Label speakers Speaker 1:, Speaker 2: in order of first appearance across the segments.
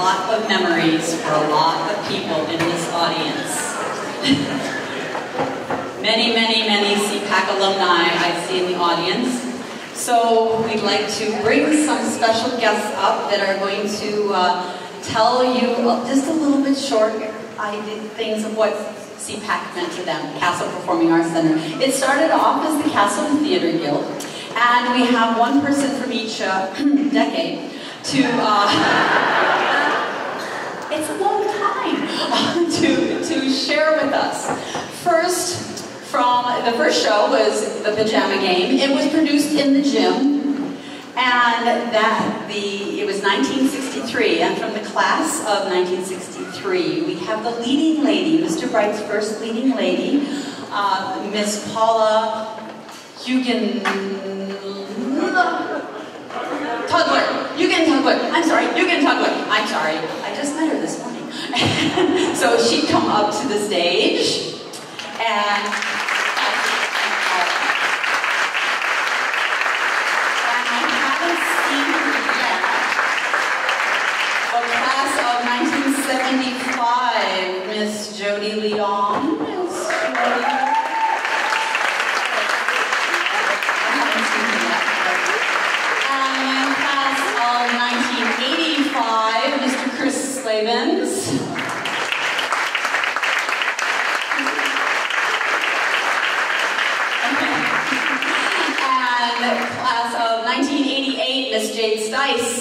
Speaker 1: lot of memories for a lot of people in this audience. Many, many, many CPAC alumni I see in the audience. So we'd like to bring some special guests up that are going to tell you just a little bit short things of what CPAC meant to them, Castle Performing Arts Center. It started off as the Castle Theater Guild, and we have one person from each decade to, it's a long time, to share with us. First, the first show was the Pajama Game. It was produced in the gym, and it was 1963, and from the class of 1963, we have the leading lady, Mr. Bright's first leading lady, Miss Paula Tugler. I'm sorry, I just met her this morning. So she'd come up to the stage, and class of 1975, Miss Jody Leon. And class of 1985, Mr. Chris Slavens. And class of 1988, Miss Jade Stice.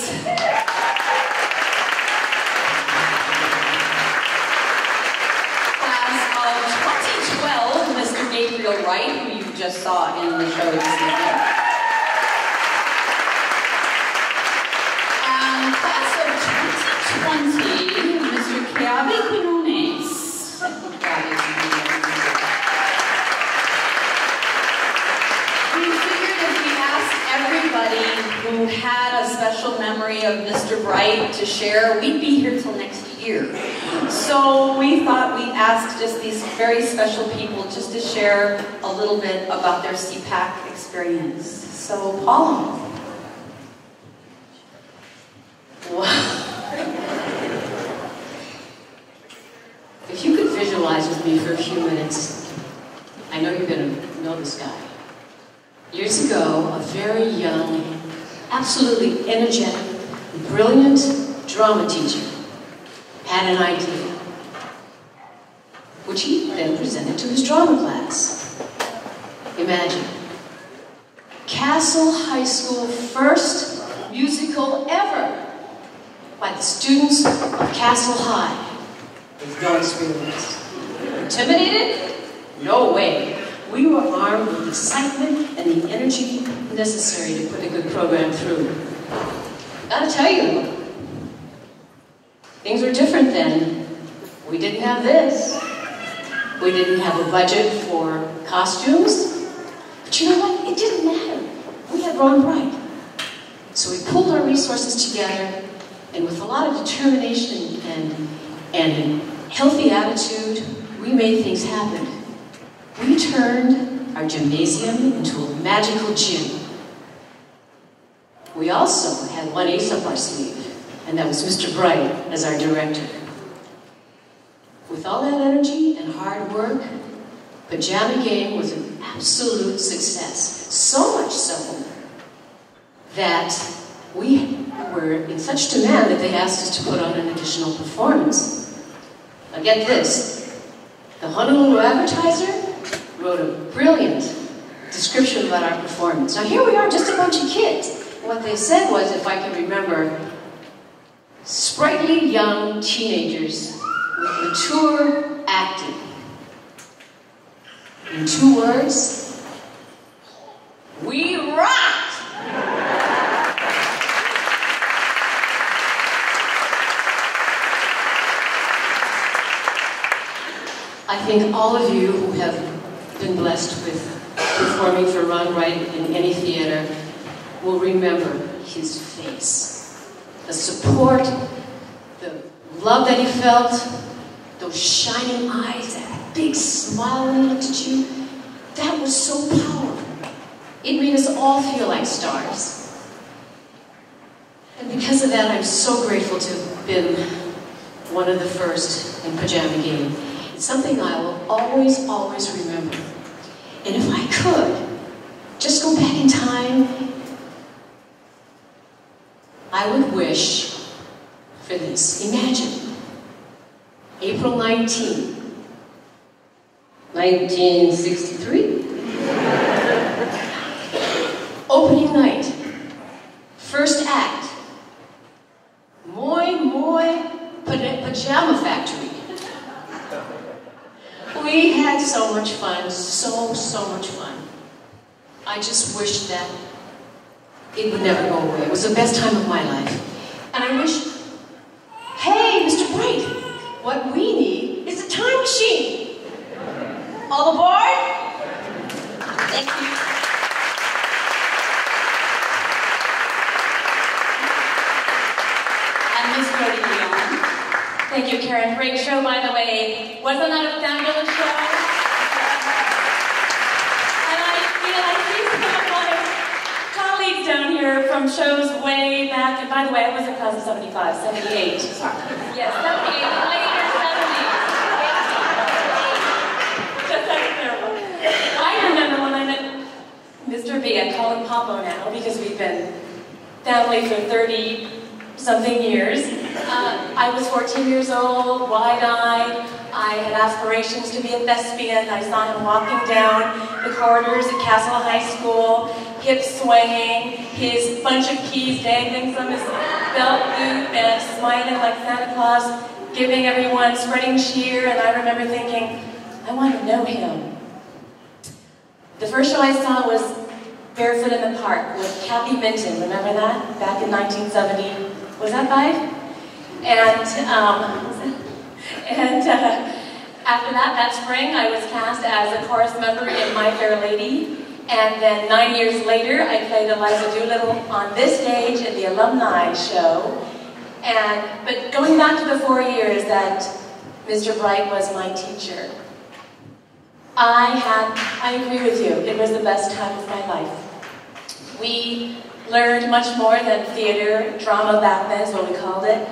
Speaker 1: Wright, who you just saw in the show this evening. And class of 2020, Mr. Kane'ohe. We figured if we asked everybody who had a special memory of Mr. Bright to share, we'd be here till next year. So we thought we'd ask just these very special people just to share a little bit about their CPAC experience. So, Paula.
Speaker 2: Wow. If you could visualize with me for a few minutes, I know you're going to know this guy. Years ago, a very young, absolutely energetic, brilliant drama teacher had an idea, which he then presented to his drama class. Imagine, Castle High School first musical ever by the students of Castle High with no experience. Intimidated? No way. We were armed with excitement and the energy necessary to put a good program through. Gotta tell you, things were different then. We didn't have this. We didn't have a budget for costumes. But you know what? It didn't matter. We had Ron Bright. So we pulled our resources together, and with a lot of determination and a healthy attitude, we made things happen. We turned our gymnasium into a magical gym. We also had one ace up our sleeve, and that was Mr. Bright as our director. With all that energy and hard work, Pajama Game was an absolute success. So much so that we were in such demand that they asked us to put on an additional performance. Now get this, the Honolulu Advertiser wrote a brilliant description about our performance. Now here we are, just a bunch of kids. What they said was, if I can remember, sprightly young teenagers with mature acting. In 2 words, we rocked! I think all of you who have been blessed with performing for Ron Wright in any theater will remember his face. The support, the love that he felt, those shining eyes, that big smile when he looked at you, that was so powerful. It made us all feel like stars. And because of that, I'm so grateful to have been one of the first in Pajama Game. It's something I will always, always remember. And if I could, just go back in time, I would wish for this. Imagine, April 19, 1963. Opening night, first act, Moi Moi Pajama Factory. We had so much fun, so much fun. I just wish that it would never go away. It was the best time of my life. And I wish, hey, Mr. Bright, what we need is a time machine. All aboard? Thank you.
Speaker 3: Thank you, Karen. Great show, by the way. Wasn't that a fabulous show? And I see some of my colleagues down here from shows way back. And by the way, I was in class of 75, 78. Yes, 78, later 70s. Just like terrible. I remember when I met Mr. B. I call him Papa now because we've been family for 30-something years. I was 14 years old, wide-eyed. I had aspirations to be a thespian. I saw him walking down the corridors at Castle High School, hips swaying, his bunch of keys dangling from his belt loop, and smiling like Santa Claus, giving everyone spreading cheer. And I remember thinking, I want to know him. The first show I saw was Barefoot in the Park with Kathy Minton. Remember that? Back in 1970. Was that 5? And after that spring, I was cast as a chorus member in My Fair Lady. And then 9 years later, I played Eliza Doolittle on this stage at the alumni show. But going back to the 4 years that Mr. Bright was my teacher, I agree with you. It was the best time of my life. We learned much more than theater, drama back then is what we called it.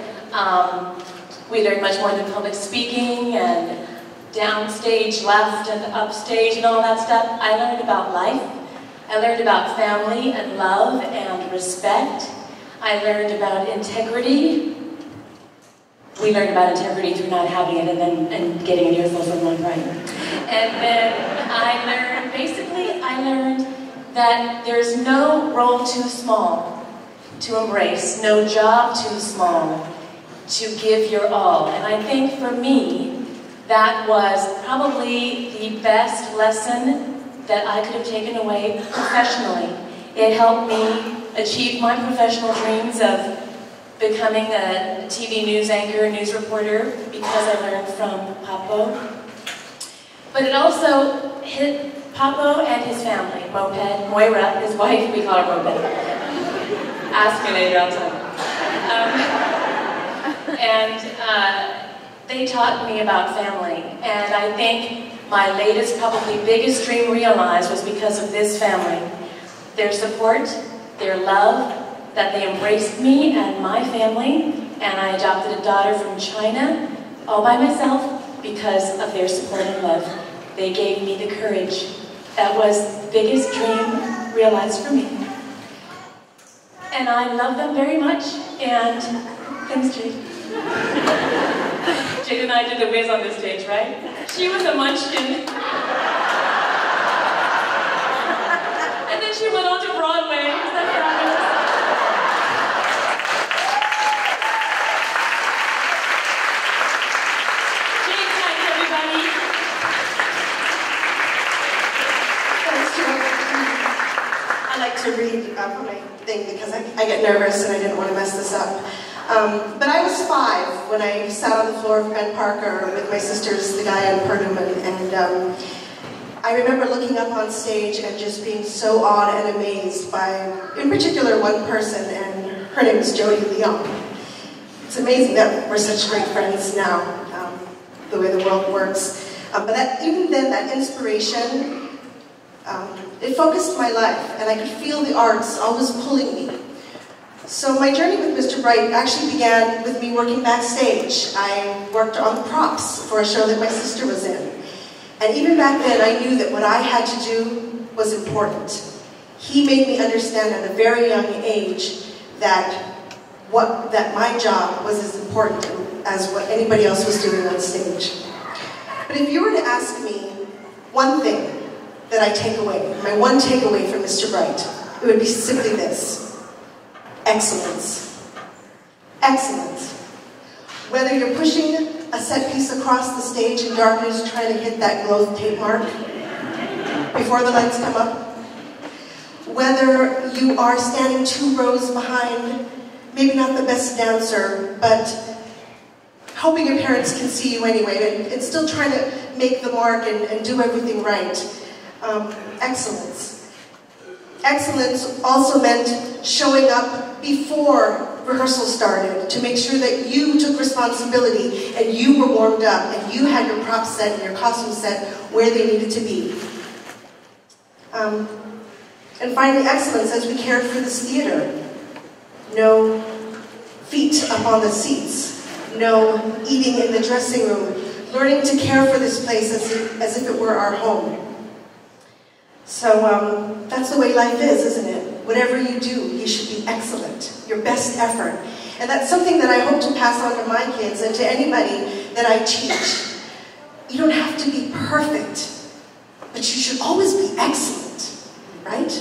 Speaker 3: We learned much more than public speaking and downstage left and upstage and all that stuff. I learned about life. I learned about family and love and respect. I learned about integrity. We learned about integrity through not having it and getting an earful from one right. And then I learned that there's no role too small to embrace, no job too small to give your all. And I think for me, that was probably the best lesson that I could have taken away professionally. It helped me achieve my professional dreams of becoming a TV news anchor, news reporter, because I learned from Papo. But it also hit Papo and his family, Moped, Moira, his wife, we call her Moped. Ask me later, I'll tell you. They taught me about family. And I think my latest, probably biggest dream realized was because of this family. Their support, their love, that they embraced me and my family. And I adopted a daughter from China, all by myself, because of their support and love. They gave me the courage. That was the biggest dream realized for me. And I love them very much. And thanks, Jade. Jade and I did the whiz on this stage, right? She was a munchkin. And then she went on to Broadway. Is that fabulous? Jade, thanks, everybody.
Speaker 4: I like to read my thing because I get nervous and I didn't want to mess this up. But I was 5 when I sat on the floor of Grant Parker with my sisters, the guy and Perduman, and I remember looking up on stage and just being so awed and amazed by, in particular, one person, and her name is Jody Leon. It's amazing that we're such great friends now, the way the world works. But even then, that inspiration, it focused my life, and I could feel the arts always pulling me. So my journey with Mr. Bright actually began with me working backstage. I worked on the props for a show that my sister was in. And even back then, I knew that what I had to do was important. He made me understand at a very young age that my job was as important as what anybody else was doing on stage. But if you were to ask me one thing that I take away, my one takeaway from Mr. Bright, it would be simply this: excellence. Excellence. Whether you're pushing a set piece across the stage in darkness trying to hit that glow tape mark before the lights come up, whether you are standing 2 rows behind, maybe not the best dancer, but hoping your parents can see you anyway, and still trying to make the mark and do everything right. Excellence. Excellence also meant showing up before rehearsal started to make sure that you took responsibility and you were warmed up and you had your props set and your costumes set where they needed to be. And finally, excellence as we cared for this theater. No feet up on the seats. No eating in the dressing room. Learning to care for this place as if it were our home. So that's the way life is, isn't it? Whatever you do, you should be excellent. Your best effort. And that's something that I hope to pass on to my kids and to anybody that I teach. You don't have to be perfect, but you should always be excellent. Right?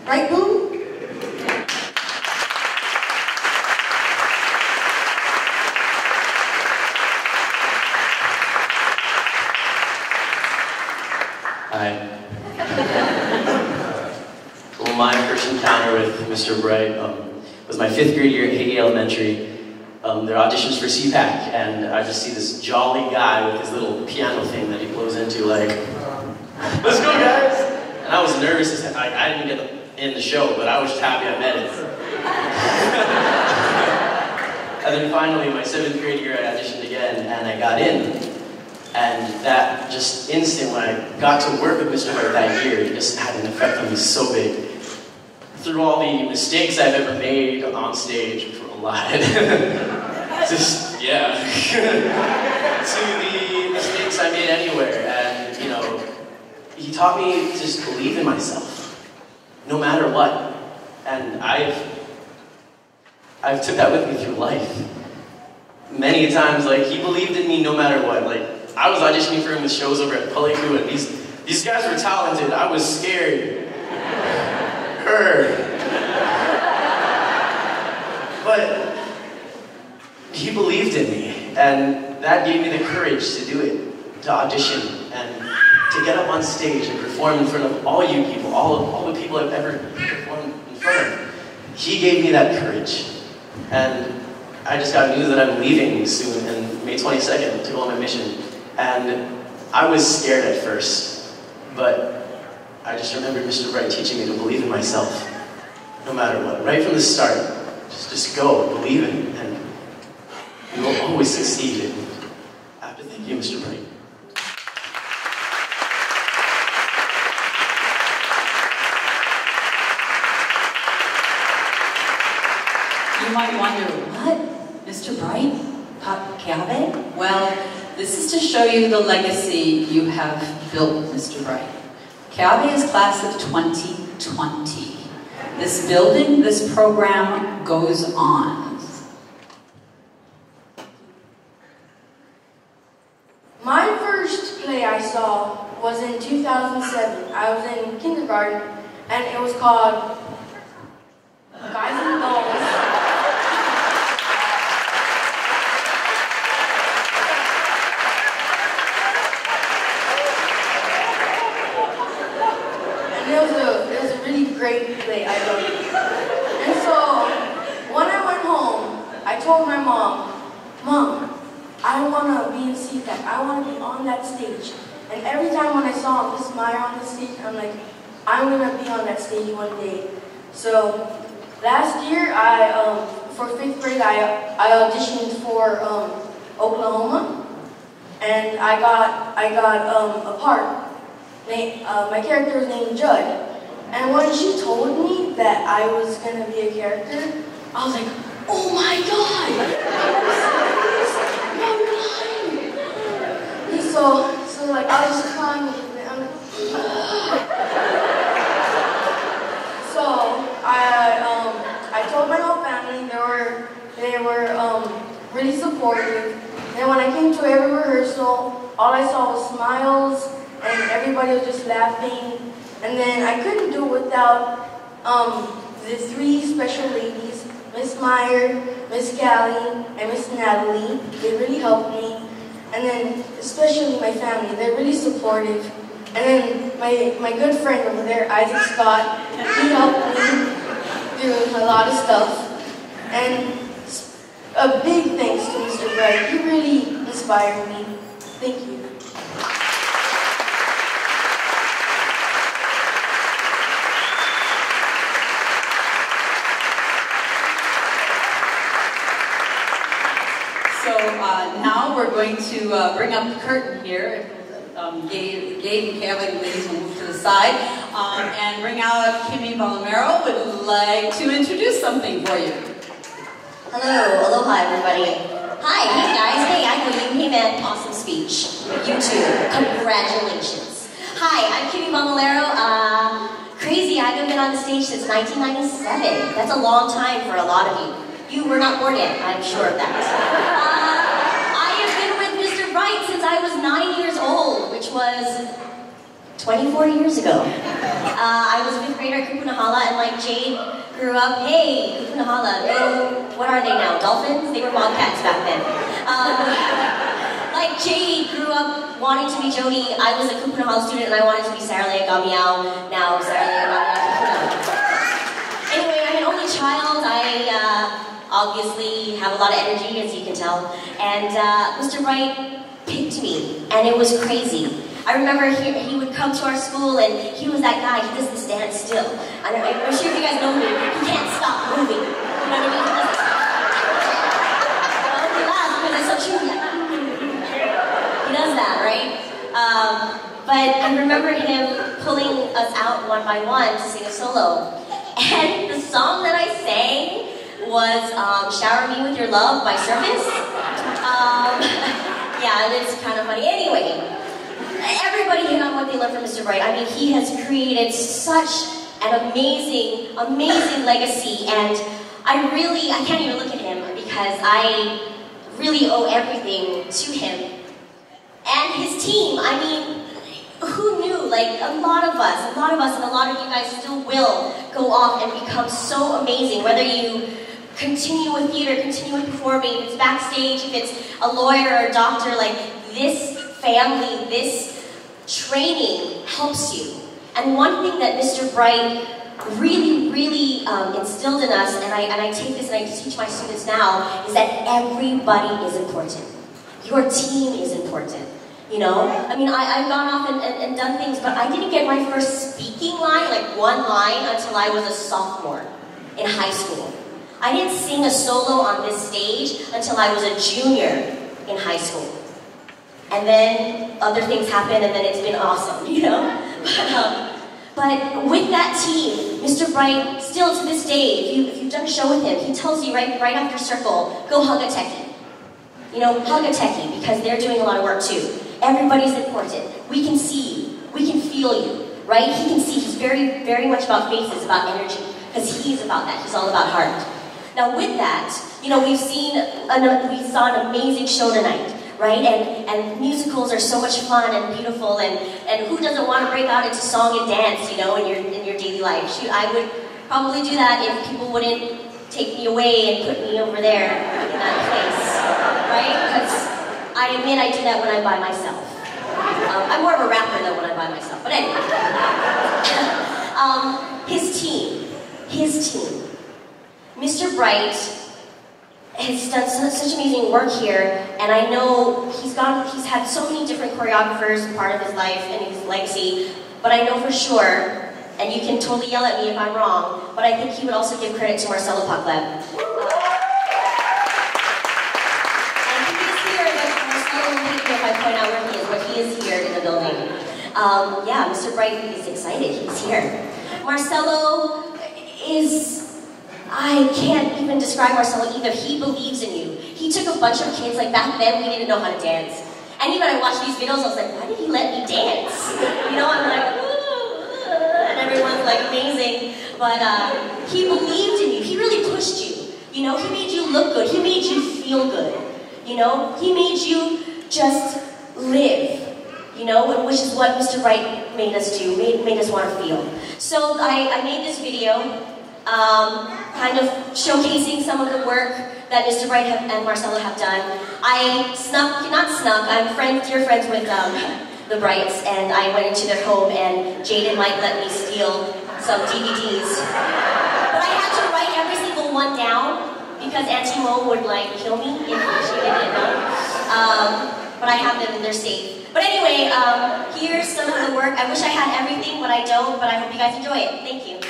Speaker 4: Right, Boom?
Speaker 5: Hi. Well, my first encounter with Mr. Bright was my 5th grade year at Haiti Elementary. There are auditions for CPAC, and I just see this jolly guy with his little piano thing that he blows into, like, let's go, guys! And I was nervous as heck. I didn't get in the show, but I was just happy I met it. And then finally, my 7th grade year, I auditioned again, and I got in. And that just instant, when I got to work with Mr. Bright that year, it just had an effect on me so big. Through all the mistakes I've ever made on stage, which were a lot, just, yeah, to the mistakes I made anywhere, and, you know, he taught me to just believe in myself, no matter what. And I've took that with me through life. Many times, like, he believed in me no matter what. Like, I was auditioning for him with shows over at Paleku, and these guys were talented. I was scared. But he believed in me, and that gave me the courage to do it, to audition, and to get up on stage and perform in front of all you people, all the people I've ever performed in front of. He gave me that courage. And I just got news that I'm leaving soon, on May 22nd, to go on my mission. And I was scared at first, but I just remembered Mr. Bright teaching me to believe in myself, no matter what. Right from the start, just go, believe in it, and you will always succeed. I have to thank you, Mr. Bright.
Speaker 1: You might wonder, what? Mr. Bright? Kane'ohe? Well, this is to show you the legacy you have built, Mr. Bright. Kane'ohe is class of 2020. This building, this program goes on.
Speaker 6: My first play I saw was in 2007. I was in kindergarten, and it was called Guys and Dolls. It was a really great play. I loved it. And so, when I went home, I told my mom, Mom, I want to be in CPAC. I want to be on that stage. And every time when I saw Miss Meyer on the stage, I'm like, I'm going to be on that stage one day. So, last year, for 5th grade, I auditioned for Oklahoma. And I got a part. My character was named Judd, and when she told me that I was going to be a character, I was like, oh my God! And so like I was just crying a little bit. I'm like, so I told my whole family. They were really supportive. And when I came to every rehearsal, all I saw was smiles, and everybody was just laughing. And then I couldn't do it without the three special ladies, Miss Meyer, Miss Callie, and Miss Natalie. They really helped me. And then especially my family, they're really supportive. And then my good friend over there, Isaac Scott, he helped me do a lot of stuff. And a big thanks to Mr. Bright. He really inspired me. Thank you.
Speaker 1: So now we're going to bring up the curtain here. Gabe and Kevin, ladies, will move to the side and bring out Kimmy Balomero. Would like to introduce something for you.
Speaker 7: Hello, aloha everybody. Hi, hey guys, hey, I know you. Hey man, awesome speech. You too, congratulations. Hi, I'm Kimmy Balomero. Crazy, I haven't been on the stage since 1997. That's a long time for a lot of you. You were not born yet, I'm sure of that. I have been with Mr. Bright since I was 9 years old, which was 24 years ago. I was a 5th grader at Kane'ohe, and like Jade grew up, hey, Kane'ohe, what are they now, dolphins? They were bobcats back then. Like Jade grew up wanting to be Jody. I was a Kane'ohe student and I wanted to be Sarah Leah Gamiao. Now Sarah Leah Gamiao. Anyway, I'm an only child. I obviously have a lot of energy, as you can tell. And Mr. Bright picked me, and it was crazy. I remember he would come to our school, and he was that guy. He does the stand still. I'm sure you guys know him. He can't stop moving. You know what I mean? He laughs because it's so true. He does that, right? But I remember him pulling us out one by one to sing a solo. And the song that I sang was Shower Me With Your Love by Circus. Yeah, it's kind of funny. Anyway, everybody hit on what they love from Mr. Bright. I mean, he has created such an amazing, amazing legacy, and I can't even look at him because I really owe everything to him. And his team, I mean, who knew? Like, a lot of us, and a lot of you guys still will go off and become so amazing, whether you continue with theater, continue with performing, if it's backstage, if it's a lawyer or a doctor, like, this family, this training helps you. And one thing that Mr. Bright really, really instilled in us, and I take this and I teach my students now, is that everybody is important. Your team is important. You know? I mean, I've gone off and done things, but I didn't get my first speaking line, like one line, until I was a sophomore in high school. I didn't sing a solo on this stage until I was a junior in high school. And then other things happened, and then it's been awesome, you know? But with that team, Mr. Bright, still to this day, if you've done a show with him, he tells you right after circle, go hug a techie. You know, hug a techie, because they're doing a lot of work too. Everybody's important. We can see you. We can feel you, right? He can see. He's very, very much about faces, about energy, because he's about that. He's all about heart. Now with that, you know, we saw an amazing show tonight, right? And musicals are so much fun and beautiful, and who doesn't want to break out into song and dance, you know, in your daily life? Shoot, I would probably do that if people wouldn't take me away and put me over there in that place, right? Because I admit I do that when I'm by myself. I'm more of a rapper than when I'm by myself, but anyway. His team. Mr. Bright has done such amazing work here, and I know he's had so many different choreographers part of his life and his legacy, but I know for sure, and you can totally yell at me if I'm wrong, but I think he would also give credit to Marcelo Pacleb. And he is here, but Marcelo will hate me if I point out where he is, but he is here in the building. Yeah, Mr. Bright is excited, he's here. Marcelo is, I can't even describe Marcelo either. He believes in you. He took a bunch of kids, like back then we didn't know how to dance. And even I watched these videos, I was like, why did he let me dance? You know, I'm like, and everyone's like amazing. But he believed in you. He really pushed you. You know, he made you look good. He made you feel good. You know, he made you just live. You know, which is what Mr. Bright made us do, made us want to feel. So I made this video, kind of showcasing some of the work that Mr. Bright and Marcelo have done. I'm dear friends with the Brights, and I went into their home, and Jaden might let me steal some DVDs. But I had to write every single one down, because Auntie Mo would like kill me if she didn't know. But I have them and they're safe. But anyway, here's some of the work. I wish I had everything, but I don't, but I hope you guys enjoy it. Thank you.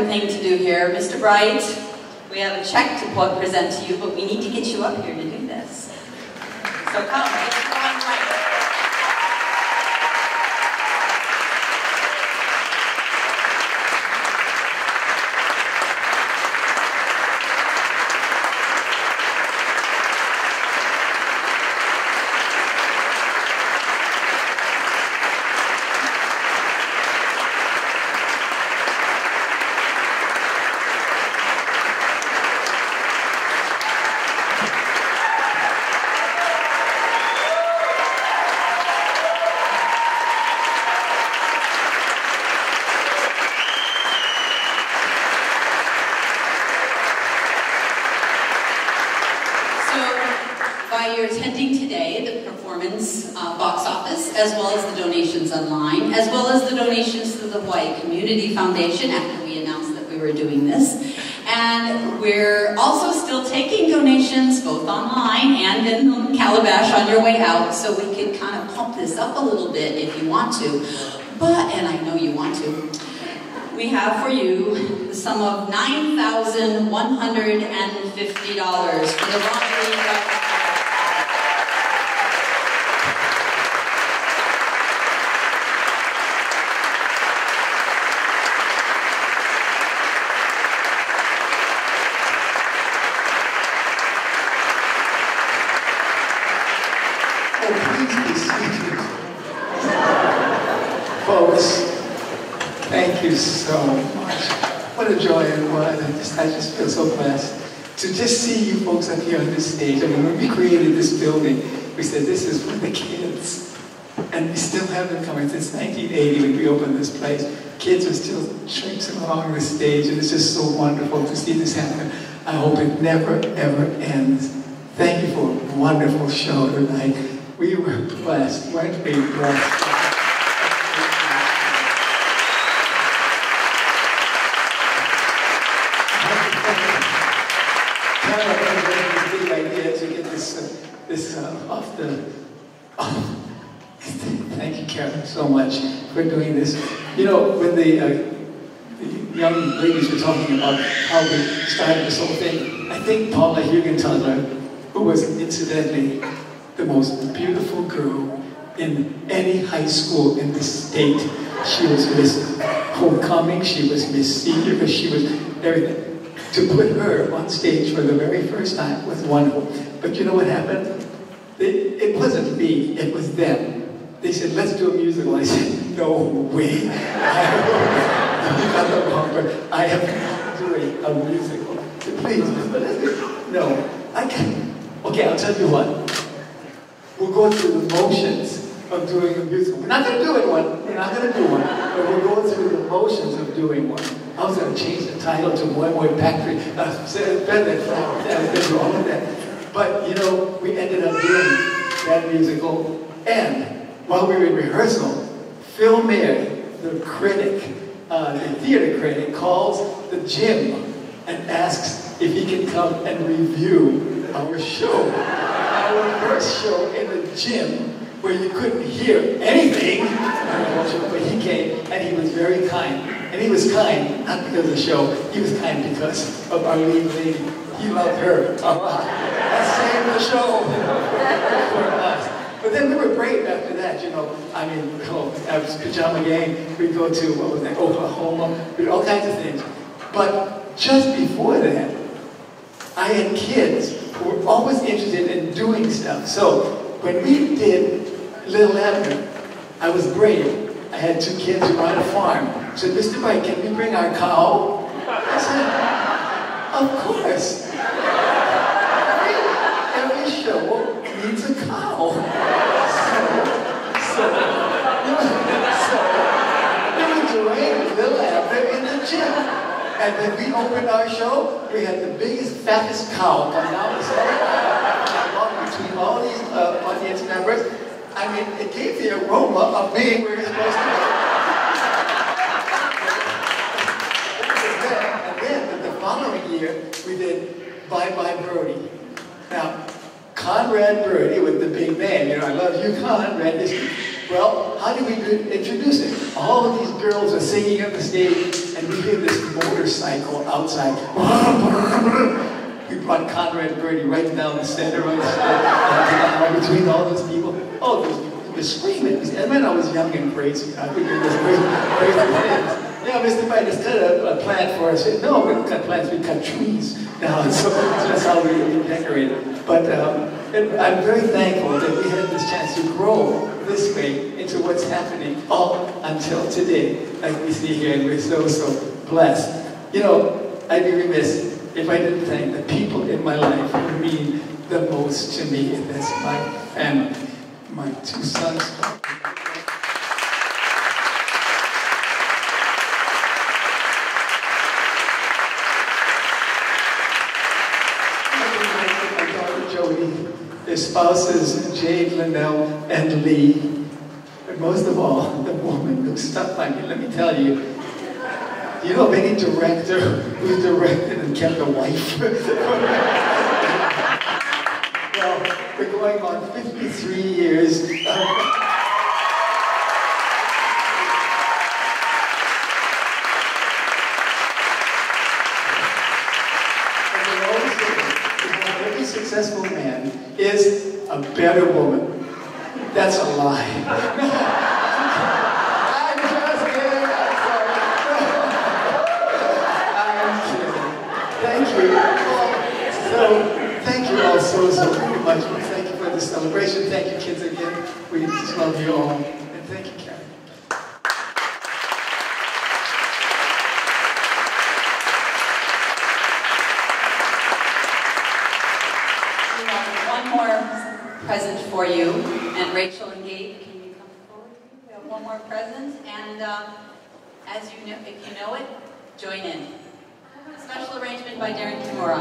Speaker 1: Thing to do here. Mr. Bright, we have a check to present to you, but we need to get you up here to do this. So come, Mr. Bright. by your attending today the performance box office, as well as the donations online, as well as the donations to the Hawaii Community Foundation after we announced that we were doing this. And we're also still taking donations both online and in the calabash on your way out, so we can kind of pump this up a little bit if you want to. But, and I know you want to, we have for you the sum of $9,150 for the Ronald.
Speaker 8: Folks, thank you so much. What a joy it was. I just feel so blessed to just see you folks up here on this stage. I mean, when we created this building, we said this is for the kids. And we still have them coming since 1980 when we opened this place. Kids are still traipsing along the stage, and it's just so wonderful to see this happen. I hope it never, ever ends. Thank you for a wonderful show tonight. We were blessed, weren't we blessed? Thank you, Karen, so much for doing this. You know, when the young ladies were talking about how we started this whole thing, I think Paula Hugenthaler, who was incidentally the most beautiful girl in any high school in the state. She was Miss Homecoming, she was Miss Senior, she was everything. To put her on stage for the very first time was wonderful. But you know what happened? It wasn't me, it was them. They said, let's do a musical. I said, no way. I am not doing a musical. Please, no, I can't. Okay, I'll tell you what. We'll go through the motions of doing a musical. We're not going to do it one. We're not going to do one. But we'll go through the motions of doing one. I was going to change the title to One More Factory. All of that. But, you know, we ended up doing that musical. And while we were in rehearsal, Phil Meyer, the critic, the theater critic, calls the gym and asks if he can come and review our show. Our first show in the gym where you couldn't hear anything, but he came and he was very kind. And he was kind, not because of the show, he was kind because of our lead lady. He loved her a lot. That saved the show for us. But then we were brave after that, you know. I mean, after Pajama Gang, we'd go to, what was that, Oklahoma, we did all kinds of things. But just before that, I had kids who were always interested in doing stuff. So when we did Little Abner, I was brave. I had two kids who were on a farm. I said, Mr. Mike, can we bring our cow? I said, of course. Every show needs a cow. So we were doing Little Abner in the gym. And when we opened our show, we had the biggest, fattest cow come down the center between all these audience members. I mean, it gave the aroma of being where you're supposed to be. And then the following year, we did Bye Bye Birdie. Now, Conrad Birdie was the big man. You know, I love you, Conrad. Well, how did we introduce it? All of these girls are singing on the stage, and we hear this motorcycle outside. We brought Conrad Birdie right down the center of the stage, between all those people. Oh, they were screaming. And when I was young and crazy, I would do this crazy things. Yeah, Mr. Mike, just cut a plant for us. I said, no, we don't cut plants, we cut trees. Now, so that's how we decorate it. But I'm very thankful that we had this chance to grow this way into what's happening all until today, like we see here, and we're so, so blessed. You know, I'd be remiss if I didn't thank the people in my life who mean the most to me, and that's my family, my two sons. My daughter Jody, their spouses, Jade, Linnell, and Lee. But most of all, the woman who stuck by me, let me tell you, do you know of any director who's directed and kept a wife? Well, we're going on 53 years. Every successful man is a better woman. That's a lie. I'm just kidding. I'm sorry. I'm kidding. Thank you. So, thank you all so very much. Thank you for the celebration. Thank you, kids, again. We just love you all. And thank you, Karen.
Speaker 1: One more present for you, and Rachel and Gabe, can you come forward? We have one more present, and as you know, if you know it, join in. Special arrangement by Daren Kimura.